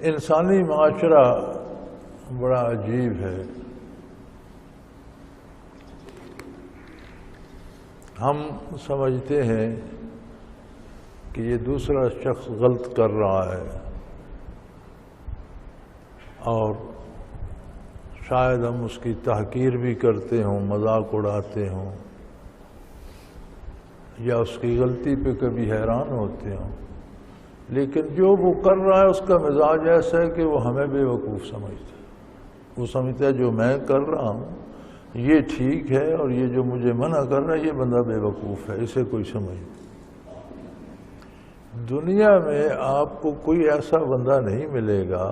انسانی معاشرہ بڑا عجیب ہے. ہم سمجھتے ہیں کہ یہ دوسرا شخص غلط کر رہا ہے اور شاید ہم اس کی تحقیر بھی کرتے ہوں، مذاق اڑاتے ہوں، یا اس کی غلطی پہ کبھی حیران ہوتے ہوں. لیکن جو وہ کر رہا ہے اس کا مزاج ایسا ہے کہ وہ ہمیں بے وقوف سمجھتا ہے. وہ سمجھتا ہے جو میں کر رہا ہوں یہ ٹھیک ہے، اور یہ جو مجھے منع کر رہا ہے یہ بندہ بے وقوف ہے، اسے کوئی سمجھ نہیں. دنیا میں آپ کو کوئی ایسا بندہ نہیں ملے گا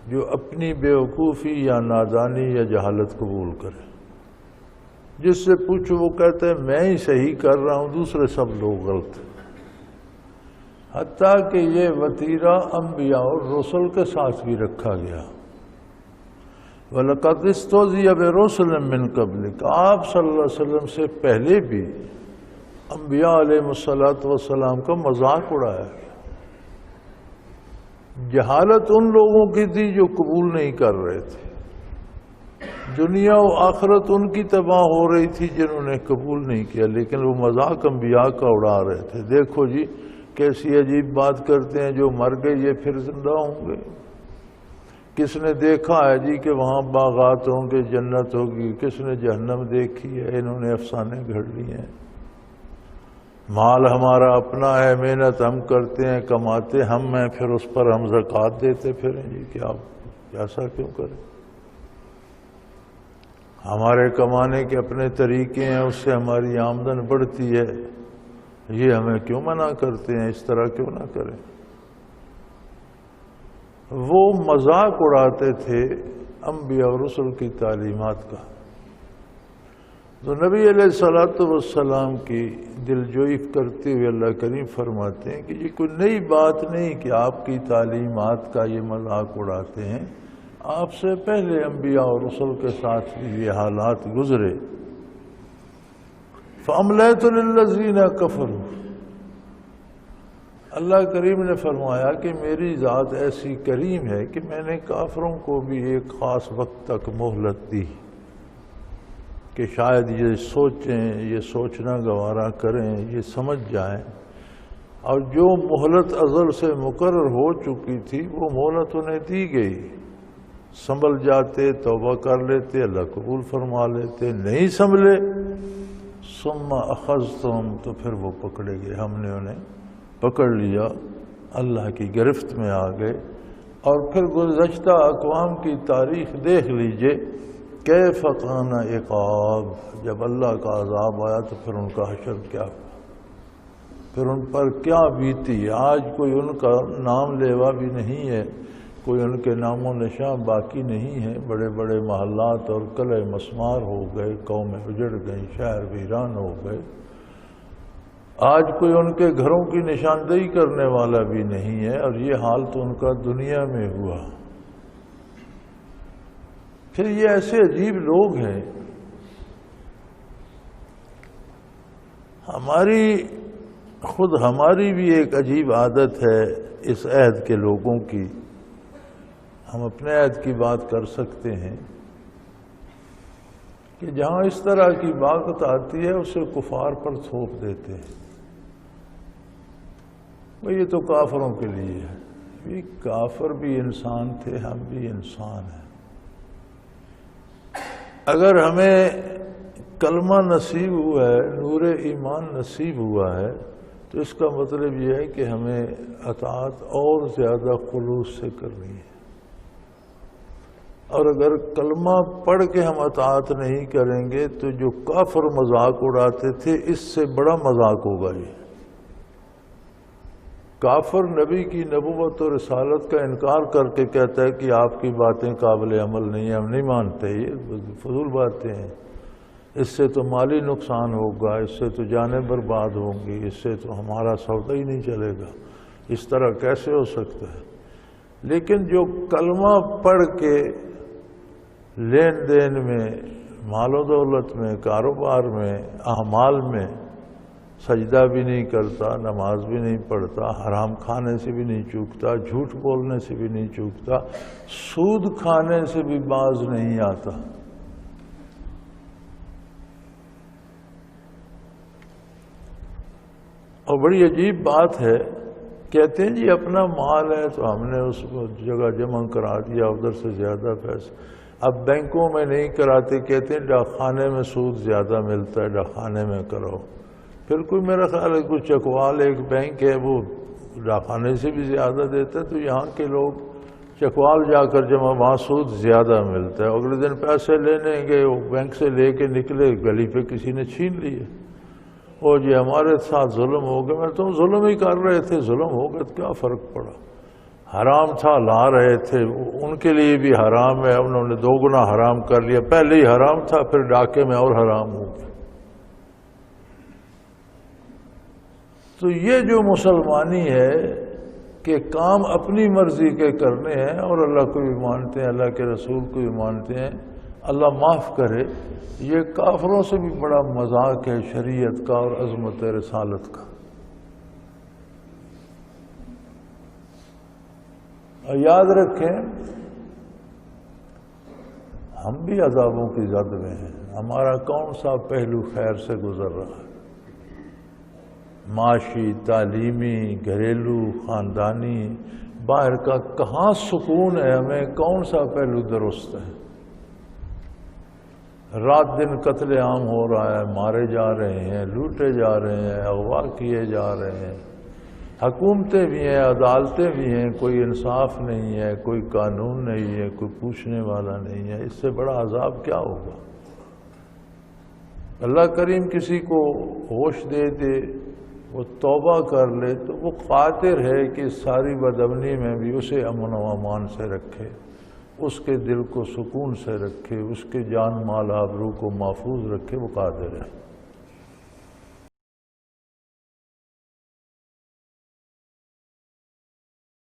جو اپنی بے وقوفی یا نادانی یا جہالت قبول کرے. جس سے پوچھو وہ کہتا ہے میں ہی صحیح کر رہا ہوں، دوسرے سب لوگ غلط. حتیٰ کہ یہ وتیرہ انبیاء اور رسل کے ساتھ بھی رکھا گیا. وَلَقَدِ اسْتُهْزِئَ بِرُسُلٍ مِّن قَبْلِكَ، آپ صلی اللہ علیہ وسلم سے پہلے بھی انبیاء علیہ السلام کا مذاق اڑایا. جہالت ان لوگوں کی تھی جو قبول نہیں کر رہے تھے، دنیا و آخرت ان کی تباہ ہو رہی تھی جنہوں نے قبول نہیں کیا، لیکن وہ مذاق انبیاء کا اڑا رہے تھے. دیکھو جی کیسی عجیب بات کرتے ہیں، جو مر گئے یہ پھر زندہ ہوں گے. کس نے دیکھا ہے جی کہ وہاں باغات ہوں گے، جنت ہوگی؟ کس نے جہنم دیکھی ہے؟ انہوں نے افسانے گھڑ لیے ہیں. مال ہمارا اپنا ہے، محنت ہم کرتے ہیں، کماتے ہم ہیں، پھر اس پر ہم زکوٰۃ دیتے پھریں. جی کہ آپ ایسا کیوں کریں؟ ہمارے کمانے کے اپنے طریقے ہیں، اس سے ہماری آمدن بڑھتی ہے، یہ ہمیں کیوں منع کرتے ہیں؟ اس طرح کیوں نہ کریں؟ وہ مذاق اڑاتے تھے انبیاء اور رسل کی تعلیمات کا. تو نبی علیہ السلام کی دلجوئی کرتے ہوئے اللہ کریم فرماتے ہیں کہ یہ کوئی نئی بات نہیں کہ آپ کی تعلیمات کا یہ مذاق اڑاتے ہیں. آپ سے پہلے انبیاء اور رسل کے ساتھ بھی یہ حالات گزرے. فَأَمْلَيْتُ لِلَّذِينَ كَفَرُوا، اللہ کریم نے فرمایا کہ میری ذات ایسی کریم ہے کہ میں نے کافروں کو بھی ایک خاص وقت تک مہلت دی کہ شاید یہ سوچیں، یہ سوچنا گوارا کریں، یہ سمجھ جائیں. اور جو مہلت ازل سے مقرر ہو چکی تھی وہ مہلت انہیں دی گئی. سنبھل جاتے، توبہ کر لیتے، اللہ قبول فرما لیتے. نہیں سنبھلے ثم اخذتم، تو پھر وہ پکڑے گئے، ہم نے انہیں پکڑ لیا، اللہ کی گرفت میں آ گئے. اور پھر گزشتہ اقوام کی تاریخ دیکھ لیجئے، کیف کان عقاب، جب اللہ کا عذاب آیا تو پھر ان کا حشر کیا ہوا، پھر ان پر کیا بیتی. آج کوئی ان کا نام لیوا بھی نہیں ہے، کوئی ان کے نام و نشان باقی نہیں ہے. بڑے بڑے محلات اور قلعے مسمار ہو گئے، قومیں اجڑ گئیں، شہر ویران ہو گئے. آج کوئی ان کے گھروں کی نشاندہی کرنے والا بھی نہیں ہے، اور یہ حال تو ان کا دنیا میں ہوا. پھر یہ ایسے عجیب لوگ ہیں. ہماری بھی ایک عجیب عادت ہے اس عہد کے لوگوں کی. ہم اپنے عہد کی بات کر سکتے ہیں کہ جہاں اس طرح کی بات آتی ہے اسے کفار پر تھوپ دیتے ہیں. یہ تو کافروں کے لیے ہے. یہ کافر بھی انسان تھے، ہم بھی انسان ہیں. اگر ہمیں کلمہ نصیب ہوا ہے، نور ایمان نصیب ہوا ہے، تو اس کا مطلب یہ ہے کہ ہمیں اطاعت اور زیادہ خلوص سے کرنی ہے. اور اگر کلمہ پڑھ کے ہم اطاعت نہیں کریں گے تو جو کافر مذاق اڑاتے تھے اس سے بڑا مذاق ہوگا. یہ کافر نبی کی نبوت اور رسالت کا انکار کر کے کہتا ہے کہ آپ کی باتیں قابل عمل نہیں ہیں، ہم نہیں مانتے، یہ فضول باتیں ہیں، اس سے تو مالی نقصان ہوگا، اس سے تو جانیں برباد ہوں گی، اس سے تو ہمارا سودا ہی نہیں چلے گا، اس طرح کیسے ہو سکتا ہے. لیکن جو کلمہ پڑھ کے لین دین میں، مال و دولت میں، کاروبار میں، اعمال میں سجدہ بھی نہیں کرتا، نماز بھی نہیں پڑھتا، حرام کھانے سے بھی نہیں چوکتا، جھوٹ بولنے سے بھی نہیں چوکتا، سود کھانے سے بھی باز نہیں آتا۔ اور بڑی عجیب بات ہے، کہتے ہیں جی اپنا مال ہے تو ہم نے اس کو جگہ جمع کرا دیا، ادھر سے زیادہ پیسے، اب بینکوں میں نہیں کراتے، کہتے ہیں ڈاکخانے میں سود زیادہ ملتا ہے، ڈاکخانے میں کرو۔ پھر کوئی میرا خیال ہے کوئی چکوال ایک بینک ہے وہ ڈاکخانے سے بھی زیادہ دیتا ہے، تو یہاں کے لوگ چکوال جا کر جمع، وہاں سود زیادہ ملتا ہے، اگلے دن پیسے لینے گئے، وہ بینک سے لے کے نکلے، گلی پہ کسی نے چھین لیے، اور جی ہمارے ساتھ ظلم ہو گیا۔ میں تم ظلم ہی کر رہے تھے، ظلم ہو گیا تو کیا فرق پڑا، حرام تھا لا رہے تھے، ان کے لیے بھی حرام ہے، انہوں نے 2 گنا حرام کر لیا، پہلے ہی حرام تھا، پھر ڈاکے میں اور حرام ہو گیا۔ تو یہ جو مسلمانی ہے کہ کام اپنی مرضی کے کرنے ہیں اور اللہ کو بھی مانتے ہیں، اللہ کے رسول کو بھی مانتے ہیں، اللہ معاف کرے، یہ کافروں سے بھی بڑا مذاق ہے شریعت کا اور عظمت رسالت کا۔ اور یاد رکھیں ہم بھی عذابوں کی زد میں ہیں، ہمارا کون سا پہلو خیر سے گزر رہا ہے، معاشی، تعلیمی، گھریلو، خاندانی، باہر کا کہاں سکون ہے، ہمیں کون سا پہلو درست ہے؟ رات دن قتل عام ہو رہا ہے، مارے جا رہے ہیں، لوٹے جا رہے ہیں، اغوا کیے جا رہے ہیں، حکومتیں بھی ہیں، عدالتیں بھی ہیں، کوئی انصاف نہیں ہے، کوئی قانون نہیں ہے، کوئی پوچھنے والا نہیں ہے، اس سے بڑا عذاب کیا ہوگا؟ اللہ کریم کسی کو ہوش دے دے، وہ توبہ کر لے تو وہ قادر ہے کہ ساری بدامنی میں بھی اسے امن و امان سے رکھے، اس کے دل کو سکون سے رکھے، اس کے جان مال آبرو کو محفوظ رکھے، وہ قادر ہے۔